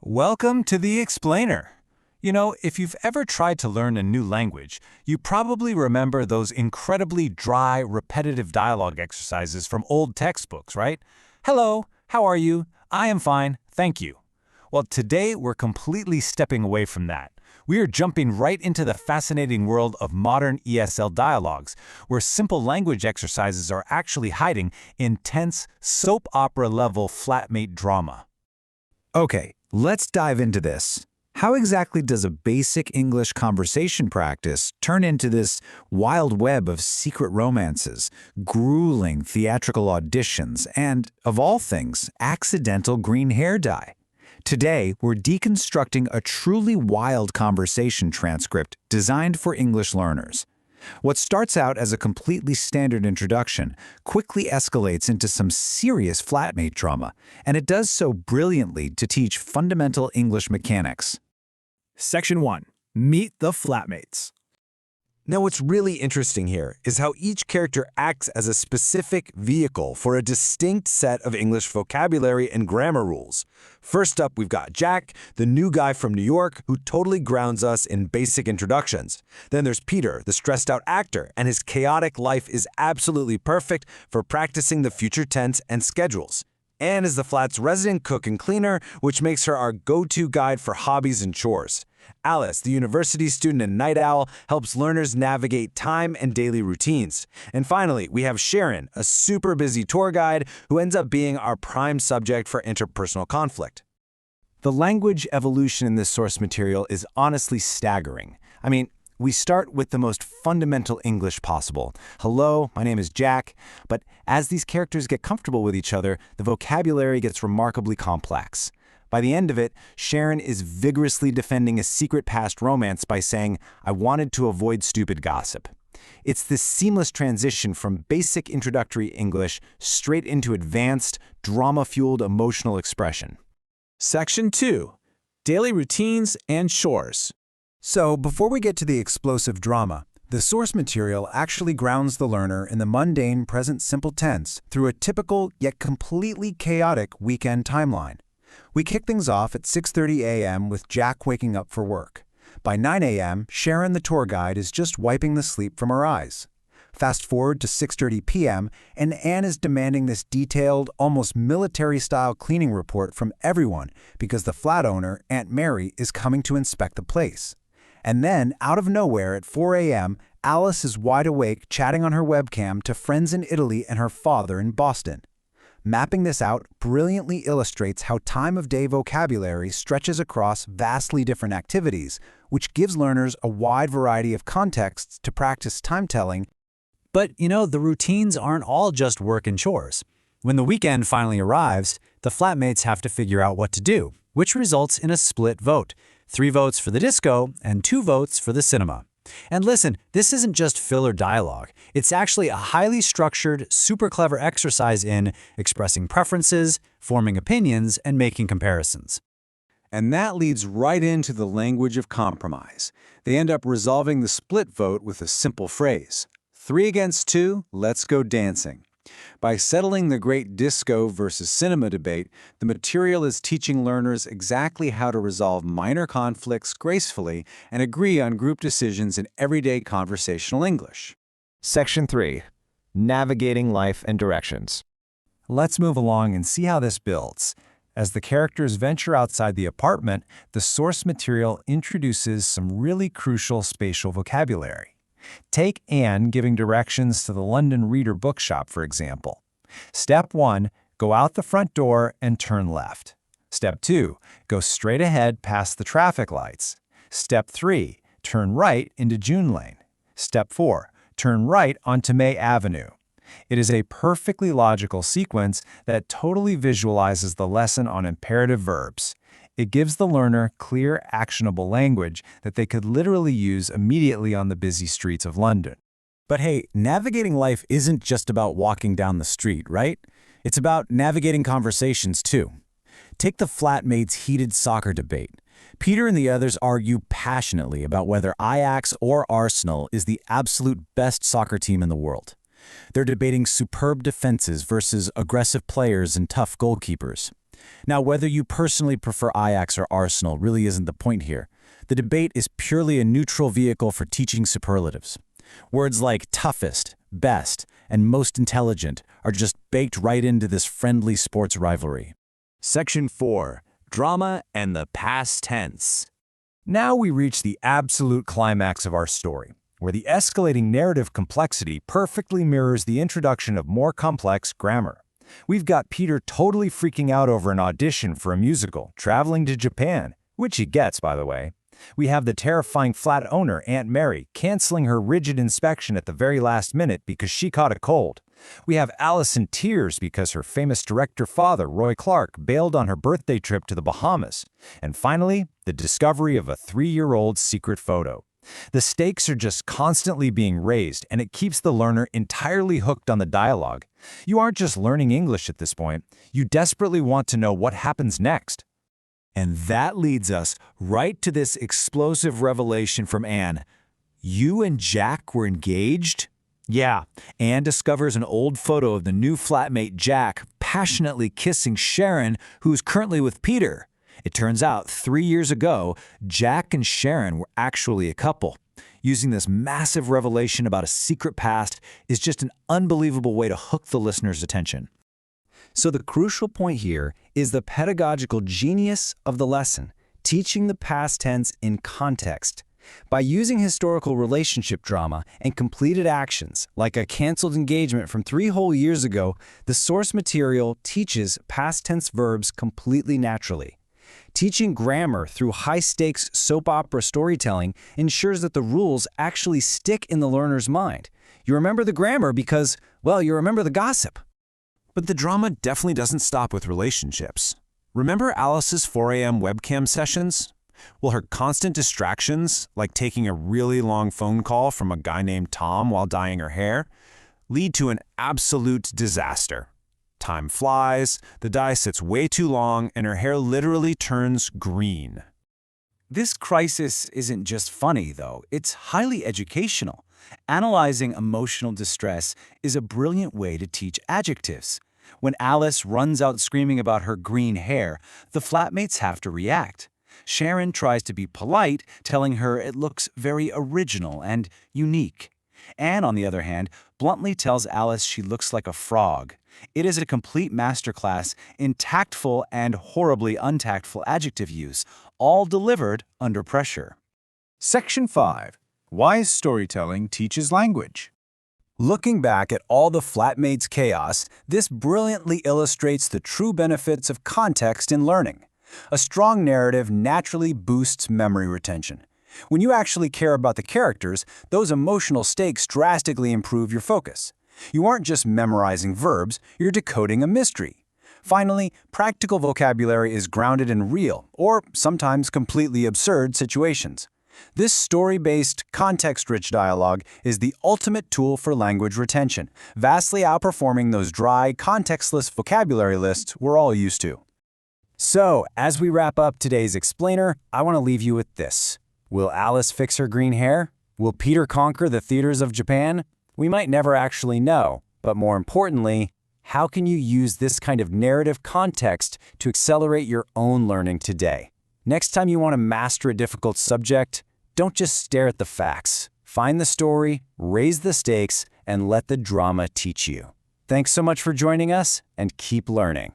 Welcome to the Explainer. You know, if you've ever tried to learn a new language, you probably remember those incredibly dry, repetitive dialogue exercises from old textbooks, right? Hello, how are you? I am fine, thank you. Well, today we're completely stepping away from that. We are jumping right into the fascinating world of modern ESL dialogues, where simple language exercises are actually hiding intense, soap opera-level flatmate drama. Okay, let's dive into this. How exactly does a basic English conversation practice turn into this wild web of secret romances, grueling theatrical auditions, and, of all things, accidental green hair dye? Today, we're deconstructing a truly wild conversation transcript designed for English learners. What starts out as a completely standard introduction quickly escalates into some serious flatmate drama, and it does so brilliantly to teach fundamental English mechanics. Section 1. Meet the flatmates. Now, what's really interesting here is how each character acts as a specific vehicle for a distinct set of English vocabulary and grammar rules. First up, we've got Jack, the new guy from New York who totally grounds us in basic introductions. Then there's Peter, the stressed-out actor, and his chaotic life is absolutely perfect for practicing the future tense and schedules. Anne is the flat's resident cook and cleaner, which makes her our go-to guide for hobbies and chores. Alice, the university student and night owl, helps learners navigate time and daily routines. And finally, we have Sharon, a super busy tour guide who ends up being our prime subject for interpersonal conflict. The language evolution in this source material is honestly staggering. I mean, we start with the most fundamental English possible. Hello, my name is Jack. But as these characters get comfortable with each other, the vocabulary gets remarkably complex. By the end of it, Sharon is vigorously defending a secret past romance by saying, "I wanted to avoid stupid gossip." It's this seamless transition from basic introductory English straight into advanced, drama-fueled emotional expression. Section 2. Daily routines and chores. So, before we get to the explosive drama, the source material actually grounds the learner in the mundane present simple tense through a typical yet completely chaotic weekend timeline. We kick things off at 6:30 a.m. with Jack waking up for work. By 9 a.m., Sharon the tour guide is just wiping the sleep from her eyes. Fast forward to 6:30 p.m., and Anne is demanding this detailed, almost military-style cleaning report from everyone because the flat owner, Aunt Mary, is coming to inspect the place. And then, out of nowhere at 4 a.m., Alice is wide awake chatting on her webcam to friends in Italy and her father in Boston. Mapping this out brilliantly illustrates how time-of-day vocabulary stretches across vastly different activities, which gives learners a wide variety of contexts to practice time-telling. But, the routines aren't all just work and chores. When the weekend finally arrives, the flatmates have to figure out what to do, which results in a split vote. 3 votes for the disco and 2 votes for the cinema. And listen, this isn't just filler dialogue. It's actually a highly structured, super clever exercise in expressing preferences, forming opinions, and making comparisons. And that leads right into the language of compromise. They end up resolving the split vote with a simple phrase. 3 against 2, let's go dancing. By settling the great disco versus cinema debate, the material is teaching learners exactly how to resolve minor conflicts gracefully and agree on group decisions in everyday conversational English. Section 3. Navigating life and directions. Let's move along and see how this builds. As the characters venture outside the apartment, the source material introduces some really crucial spatial vocabulary. Take Anne giving directions to the London Reader Bookshop, for example. Step 1, go out the front door and turn left. Step 2, go straight ahead past the traffic lights. Step 3, turn right into June Lane. Step 4, turn right onto May Avenue. It is a perfectly logical sequence that totally visualizes the lesson on imperative verbs. It gives the learner clear, actionable language that they could literally use immediately on the busy streets of London. But hey, navigating life isn't just about walking down the street, right? It's about navigating conversations, too. Take the flatmates' heated soccer debate. Peter and the others argue passionately about whether Ajax or Arsenal is the absolute best soccer team in the world. They're debating superb defenses versus aggressive players and tough goalkeepers. Now, whether you personally prefer Ajax or Arsenal really isn't the point here. The debate is purely a neutral vehicle for teaching superlatives. Words like toughest, best, and most intelligent are just baked right into this friendly sports rivalry. Section 4. Drama and the past tense. Now we reach the absolute climax of our story, where the escalating narrative complexity perfectly mirrors the introduction of more complex grammar. We've got Peter totally freaking out over an audition for a musical, traveling to Japan, which he gets, by the way. We have the terrifying flat owner, Aunt Mary, canceling her rigid inspection at the very last minute because she caught a cold. We have Alice in tears because her famous director father, Roy Clark, bailed on her birthday trip to the Bahamas. And finally, the discovery of a 3-year-old secret photo. The stakes are just constantly being raised, and it keeps the learner entirely hooked on the dialogue. You aren't just learning English at this point. You desperately want to know what happens next. And that leads us right to this explosive revelation from Anne. You and Jack were engaged? Yeah, Anne discovers an old photo of the new flatmate Jack passionately kissing Sharon, who's currently with Peter. It turns out 3 years ago, Jack and Sharon were actually a couple. Using this massive revelation about a secret past is just an unbelievable way to hook the listener's attention. So the crucial point here is the pedagogical genius of the lesson, teaching the past tense in context. By using historical relationship drama and completed actions, like a canceled engagement from 3 whole years ago, the source material teaches past tense verbs completely naturally. Teaching grammar through high-stakes soap opera storytelling ensures that the rules actually stick in the learner's mind. You remember the grammar because, well, you remember the gossip. But the drama definitely doesn't stop with relationships. Remember Alice's 4 a.m. webcam sessions? Well, her constant distractions, like taking a really long phone call from a guy named Tom while dyeing her hair, lead to an absolute disaster. Time flies, the dye sits way too long, and her hair literally turns green. This crisis isn't just funny, though. It's highly educational. Analyzing emotional distress is a brilliant way to teach adjectives. When Alice runs out screaming about her green hair, the flatmates have to react. Sharon tries to be polite, telling her it looks very original and unique. Anne, on the other hand, bluntly tells Alice she looks like a frog. It is a complete masterclass in tactful and horribly untactful adjective use, all delivered under pressure. Section 5. Wise storytelling teaches language. Looking back at all the flatmates' chaos, this brilliantly illustrates the true benefits of context in learning. A strong narrative naturally boosts memory retention. When you actually care about the characters, those emotional stakes drastically improve your focus. You aren't just memorizing verbs, you're decoding a mystery. Finally, practical vocabulary is grounded in real, or sometimes completely absurd, situations. This story-based, context-rich dialogue is the ultimate tool for language retention, vastly outperforming those dry, contextless vocabulary lists we're all used to. So, as we wrap up today's explainer, I want to leave you with this. Will Alice fix her green hair? Will Peter conquer the theaters of Japan? We might never actually know, but more importantly, how can you use this kind of narrative context to accelerate your own learning today? Next time you want to master a difficult subject, don't just stare at the facts. Find the story, raise the stakes, and let the drama teach you. Thanks so much for joining us, and keep learning.